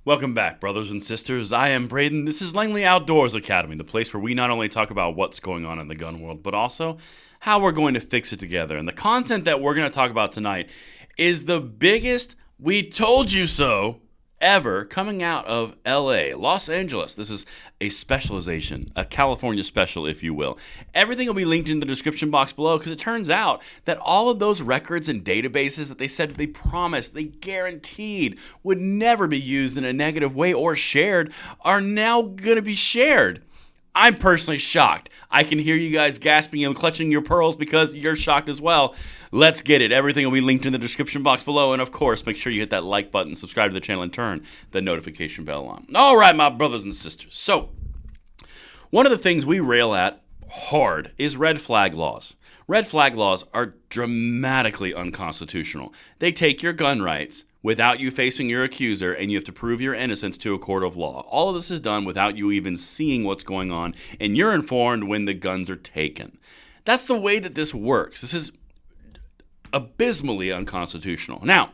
Welcome back, brothers and sisters. I am Braden. This is Langley Outdoors Academy, the place where we not only talk about what's going on in the gun world, but also how we're going to fix it together. And the content that we're going to talk about tonight is the biggest "we told you so" ever coming out of LA, Los Angeles. This is a specialization, a California special, if you will. Everything will be linked in the description box below because it turns out that all of those records and databases that they said they promised, they guaranteed would never be used in a negative way or shared are now going to be shared. I'm personally shocked. I can hear you guys gasping and clutching your pearls because you're shocked as well. Let's get it. Everything will be linked in the description box below. And of course, make sure you hit that like button, subscribe to the channel, and turn the notification bell on. All right, my brothers and sisters. So, one of the things we rail at hard is red flag laws. Red flag laws are dramatically unconstitutional. They take your gun rights without you facing your accuser, and you have to prove your innocence to a court of law. All of this is done without you even seeing what's going on, and you're informed when the guns are taken. That's the way that this works. This is abysmally unconstitutional. Now,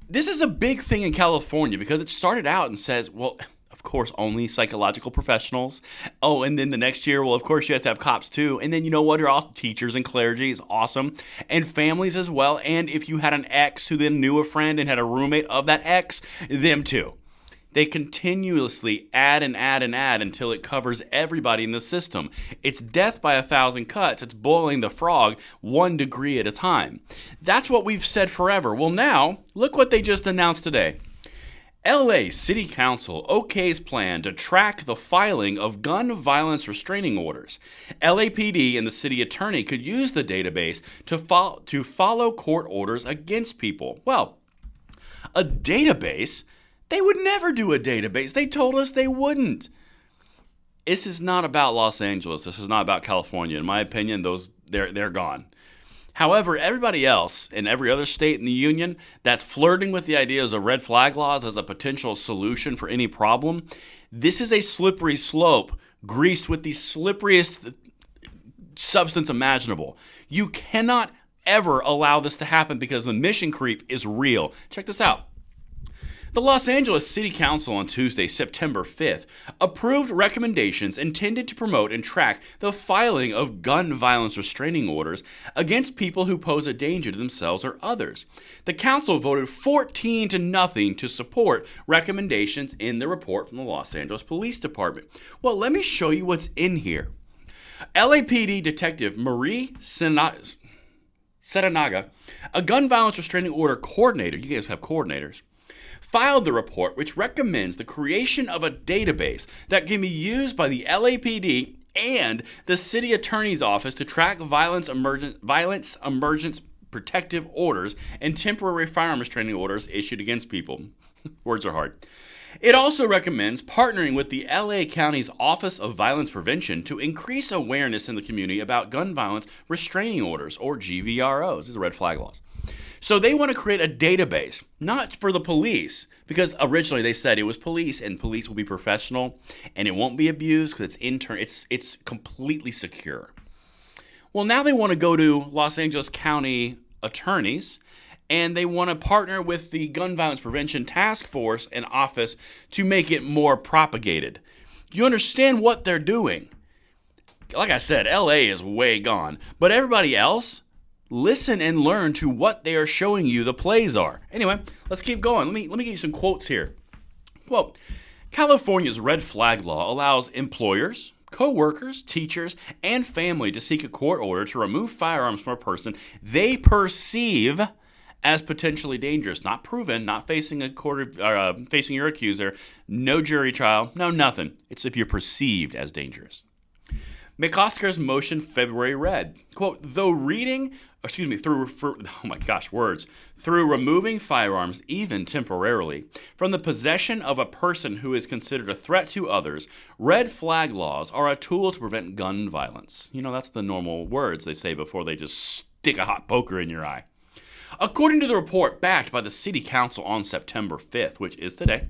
this is a big thing in California because it started out and says, well, of course, only psychological professionals. Oh, and then the next year, well, of course, you have to have cops too. And then you know what? You're also teachers and clergy is awesome. And families as well. And if you had an ex who then knew a friend and had a roommate of that ex, them too. They continuously add and add and add until it covers everybody in the system. It's death by 1,000 cuts. It's boiling the frog 1 degree at a time. That's what we've said forever. Well, now, look what they just announced today. LA City Council okays plan to track the filing of gun violence restraining orders. LAPD and the city attorney could use the database to follow court orders against people. Well, a database? They would never do a database. They told us they wouldn't. This is not about Los Angeles. This is not about California. In my opinion, they're gone. However, everybody else in every other state in the union that's flirting with the ideas of red flag laws as a potential solution for any problem, this is a slippery slope greased with the slipperiest substance imaginable. You cannot ever allow this to happen because the mission creep is real. Check this out. The Los Angeles City Council on Tuesday, September 5th, approved recommendations intended to promote and track the filing of gun violence restraining orders against people who pose a danger to themselves or others. The council voted 14-0 to support recommendations in the report from the Los Angeles Police Department. Well, let me show you what's in here. LAPD Detective Marie Setanaga, a gun violence restraining order coordinator, you guys have coordinators, filed the report which recommends the creation of a database that can be used by the LAPD and the city attorney's office to track violence emergence protective orders and temporary firearm restraining orders issued against people. Words are hard. It also recommends partnering with the LA County's Office of Violence Prevention to increase awareness in the community about gun violence restraining orders, or GVROs. These are red flag laws. So they want to create a database, not for the police, because originally they said it was police and police will be professional and it won't be abused because it's completely secure. Well, now they want to go to Los Angeles County attorneys and they want to partner with the Gun Violence Prevention Task Force and Office to make it more propagated. Do you understand what they're doing? Like I said, LA is way gone, but everybody else, listen and learn to what they are showing you the plays are. Anyway, let's keep going. Let me give you some quotes here. Quote, California's red flag law allows employers, co-workers, teachers, and family to seek a court order to remove firearms from a person they perceive as potentially dangerous. Not proven, not facing facing your accuser, no jury trial, no nothing. It's if you're perceived as dangerous. McOscar's motion February read, quote, through removing firearms, even temporarily, from the possession of a person who is considered a threat to others, red flag laws are a tool to prevent gun violence. You know, that's the normal words they say before they just stick a hot poker in your eye. According to the report backed by the City Council on September 5th, which is today,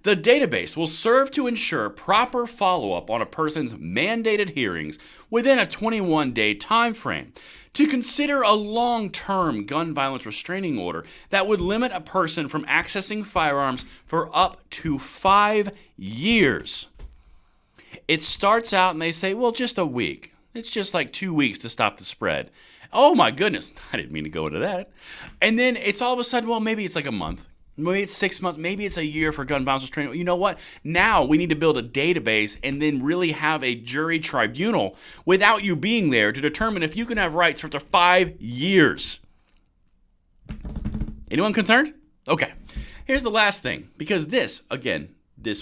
The database will serve to ensure proper follow-up on a person's mandated hearings within a 21-day time frame. To consider a long-term gun violence restraining order that would limit a person from accessing firearms for up to 5 years. It starts out and they say, well, just a week. It's just like 2 weeks to stop the spread. Oh my goodness, I didn't mean to go into that. And then it's all of a sudden, well, maybe it's like a month. Maybe it's 6 months. Maybe it's a year for gun violence restraining. You know what? Now we need to build a database and then really have a jury tribunal without you being there to determine if you can have rights for up to 5 years. Anyone concerned? Okay. Here's the last thing. Because this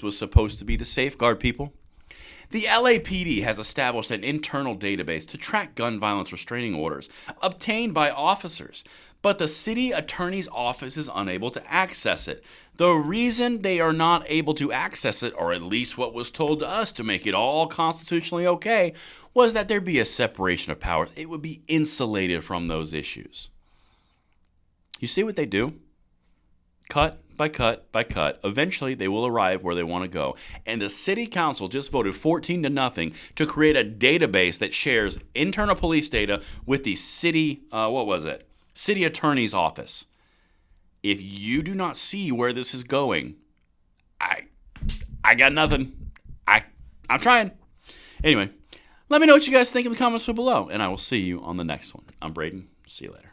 was supposed to be the safeguard, people. The LAPD has established an internal database to track gun violence restraining orders obtained by officers, but the city attorney's office is unable to access it. The reason they are not able to access it, or at least what was told to us to make it all constitutionally okay, was that there'd be a separation of powers. It would be insulated from those issues. You see what they do? Cut by cut by cut. Eventually, they will arrive where they want to go. And the city council just voted 14-0 to create a database that shares internal police data with the city, city attorney's office. If you do not see where this is going, I got nothing. I'm trying. Anyway, let me know what you guys think in the comments below, and I will see you on the next one. I'm Braden. See you later.